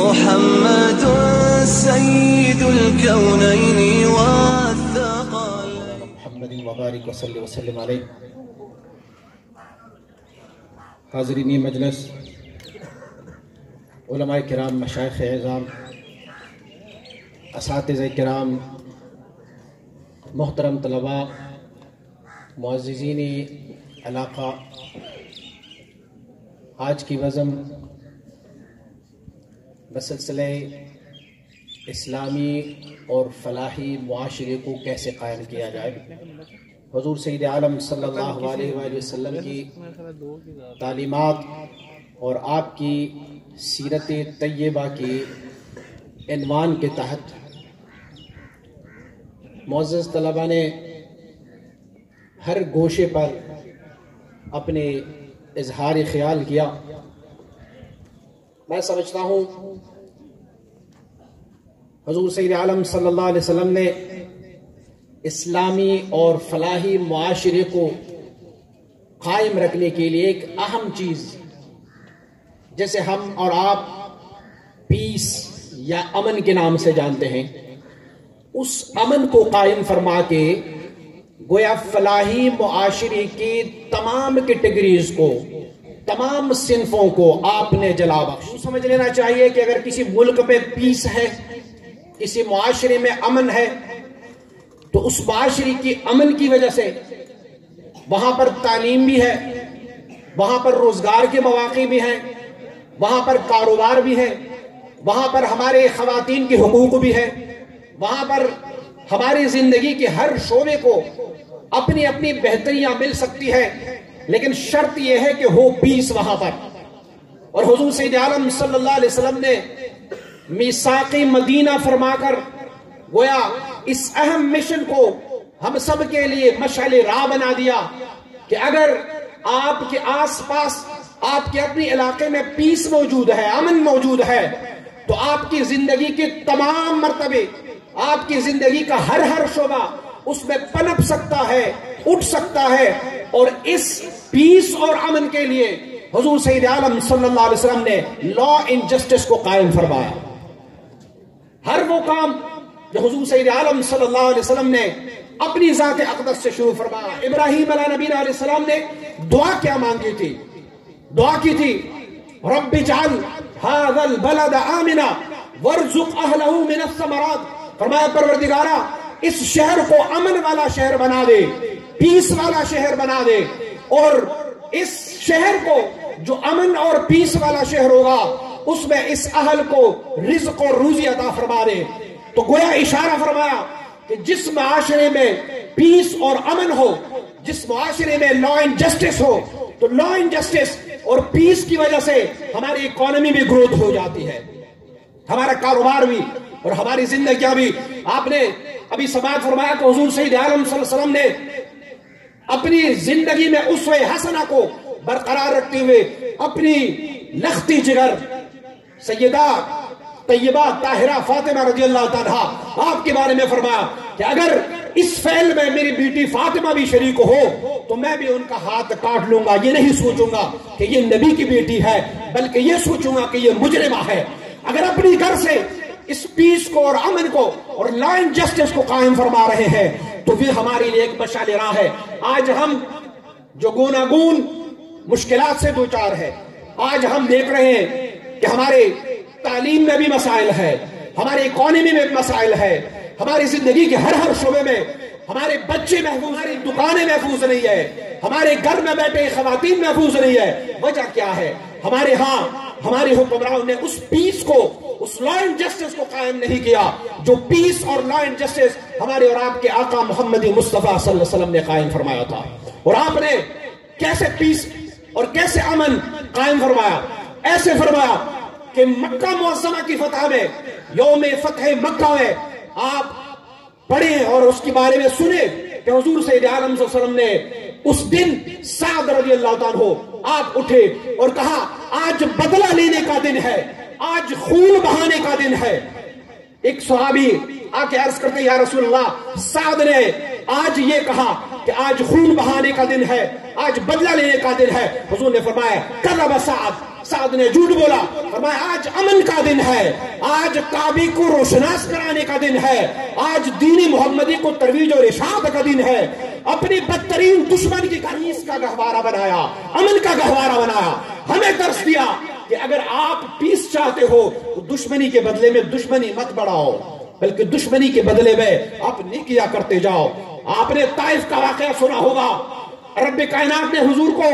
محمد سيد الكونين والثقلين محمد وبارک وسلم علیہ. حاضرین مجلس، علماء کرام، مشائخ اعظام، اساتذہ کرام، محترم طلباء، معززین علاقہ، آج کی بزم بسلسلہ اسلامی اور فلاحی معاشرے کو کیسے قائم کیا جائے. حضور سید عالم صلی اللہ علیہ وآلہ وسلم کی تعلیمات اور آپ کی سیرت طیبہ کی عنوان کے تحت معزز طلباء نے ہر گوشے پر اپنے اظہار خیال کیا. میں سمجھتا ہوں حضور سید عالم صلی اللہ علیہ وسلم نے اسلامی اور فلاحی معاشرے کو قائم رکھنے کے لیے ایک اہم چیز، جیسے ہم اور آپ پیس یا امن کے نام سے جانتے ہیں، اس امن کو قائم فرما کے گویا فلاحی معاشرے کی تمام کیٹیگریز کو، تمام صنفوں کو آپ نے جلا بخش. سمجھ لینا چاہیے کہ اگر کسی ملک پہ پیس ہے، کسی معاشرے میں امن ہے، تو اس معاشرے کی امن کی وجہ سے وہاں پر تعلیم بھی ہے، وہاں پر روزگار کے مواقع بھی ہیں، وہاں پر کاروبار بھی ہے، وہاں پر ہمارے خواتین کے حقوق بھی ہے، وہاں پر ہماری زندگی کے ہر شعبے کو اپنی اپنی بہتریاں مل سکتی ہے، لیکن شرط یہ ہے کہ ہو پیس وہاں پر. اور حضور سید عالم صلی اللہ علیہ وسلم نے میثاق مدینہ فرما کر گویا اس اہم مشن کو ہم سب کے لیے مشعل راہ بنا دیا کہ اگر آپ کے آس پاس، آپ کے اپنے علاقے میں پیس موجود ہے، امن موجود ہے، تو آپ کی زندگی کے تمام مرتبے، آپ کی زندگی کا ہر شعبہ اس میں پنپ سکتا ہے، اٹھ سکتا ہے. اور اس پیس اور امن کے لیے حضور سید عالم صلی اللہ علیہ وسلم نے لا اینڈ جسٹس کو قائم فرمایا. ہر وہ کام جو حضور سید عالم صلی اللہ علیہ وسلم نے اپنی ذات اقدس سے شروع فرمایا. ابراہیم علیہ نبینا علیہ السلام نے دعا کیا مانگی تھی؟ دعا کی تھی رب اجعل هذا البلد آمنا وارزق اہلہ من الثمرات. فرمایا پروردگارا اس شہر کو امن والا شہر بنا دے، پیس والا شہر بنا دے، اور اس شہر کو جو امن اور پیس والا شہر ہوگا اس میں اس اہل کو رزق اور روزی عطا فرما دے. تو گویا اشارہ فرمایا کہ جس معاشرے میں پیس اور امن ہو، جس معاشرے میں لا اینڈ جسٹس ہو، تو لا اینڈ جسٹس اور پیس کی وجہ سے ہماری اکانومی بھی گروتھ ہو جاتی ہے، ہمارا کاروبار بھی اور ہماری زندگیاں بھی. آپ نے ابھی سماعت فرمایا کہ حضور سید عالم صلی اللہ علیہ وسلم نے اپنی زندگی میں اسوہ حسنہ کو برقرار رکھتے ہوئے اپنی لختی جگر سیدہ طیبہ طاہرہ فاطمہ رضی اللہ تعالیٰ آپ کے بارے میں فرمایا کہ اگر اس فعل میں میری بیٹی فاطمہ بھی شریک ہو تو میں بھی ان کا ہاتھ کاٹ لوں گا. یہ نہیں سوچوں گا کہ یہ نبی کی بیٹی ہے، بلکہ یہ سوچوں گا کہ یہ مجرمہ ہے. اگر اپنی گھر سے اس پیس کو اور امن کو اور لا اینڈ جسٹس کو قائم فرما رہے ہیں تو وہ ہمارے لیے ایک مشعل راہ ہے. آج ہم جو گوناگون مشکلات سے دوچار ہے، آج ہم دیکھ رہے ہیں کہ ہمارے تعلیم میں بھی مسائل ہے، ہماری اکانومی میں بھی مسائل ہے، ہماری زندگی کے ہر شعبے میں ہمارے بچے محفوظ، ہماری دکانیں محفوظ نہیں ہے، ہمارے گھر میں بیٹھے خواتین محفوظ نہیں ہے. وجہ کیا ہے؟ ہمارے ہاں ہمارے حکمرانوں نے اس پیس کو، اس لا اینڈ جسٹس کو قائم نہیں کیا جو پیس اور لا اینڈ جسٹس ہمارے اور آپ کے آقا محمد مصطفیٰ صلی اللہ علیہ وسلم نے قائم فرمایا تھا. اور آپ نے کیسے پیس اور کیسے امن قائم فرمایا؟ ایسے فرمایا کہ مکہ معظمہ کی فتح میں، یوم فتح مکہ میں آپ پڑھیں اور اس کے بارے میں سنیں کہ حضور سید عالم صلی اللہ علیہ وسلم نے اس دن سعد رضی اللہ تعالیٰ آپ اٹھے اور کہا آج بدلہ لینے کا دن ہے، آج خون بہانے کا دن ہے. ایک صحابی آکے عرض کرتے یا رسول اللہ، سعد نے آج یہ کہا کہ آج خون بہانے کا دن ہے، آج بدلہ لینے کا دن ہے. حضور نے فرمایا کذب سعد، سعد نے جھوٹ بولا، فرمایا آج امن کا دن ہے، آج کعبے کو روشناس کرانے کا دن ہے، آج دین محمدی کو ترویج اور اشاعت کا دن ہے۔ اپنی بدترین دشمن کی کنیز کا گہوارہ بنایا، امن کا گہوارہ بنایا، ہمیں درس دیا کہ اگر آپ پیس چاہتے ہو تو دشمنی کے بدلے میں دشمنی مت بڑھاؤ، بلکہ دشمنی کے بدلے میں آپ نیکیاں کرتے جاؤ۔ آپ نے طائف کا واقعہ سنا ہوگا، رب کائنات نے حضور کو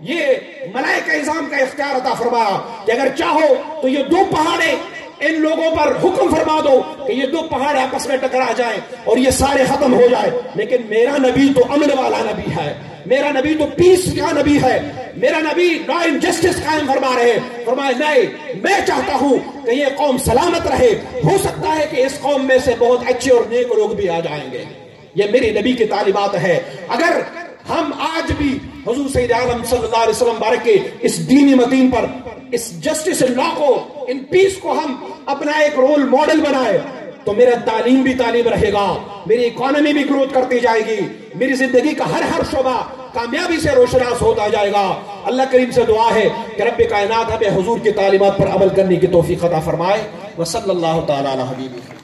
یہ ملائکہ اعظام کا اختیار عطا فرمایا کہ اگر چاہو تو یہ دو پہاڑے ان لوگوں پر حکم فرما دو کہ یہ دو پہاڑ آپس میں ٹکرا جائیں اور یہ سارے ختم ہو جائے، لیکن میرا نبی تو امن والا نبی ہے، میرا نبی تو پیس کا نبی ہے، میرا نبی لا اینڈ جسٹس قائم فرما رہے ہیں۔ فرمایا نہیں، میں چاہتا ہوں کہ یہ قوم سلامت رہے، ہو سکتا ہے کہ اس قوم میں سے بہت اچھے اور نیک لوگ بھی آ جائیں گے۔ یہ میری نبی کی تعلیمات ہے۔ اگر ہم آج بھی حضور سید عالم صلی اللہ علیہ وسلم بارک کے اس دینی متین پر، اس جسٹس لا کو، ان پیس کو ہم اپنا ایک رول ماڈل بنائے تو میرا تعلیم بھی تعلیم رہے گا، میری اکانومی بھی گروتھ کرتی جائے گی، میری زندگی کا ہر شعبہ کامیابی سے روشناس ہوتا جائے گا۔ اللہ کریم سے دعا ہے کہ رب کائنات ہمیں حضور کی تعلیمات پر عمل کرنے کی توفیق عطا فرمائے۔ وصلی اللہ تعالی علی حبیبہ۔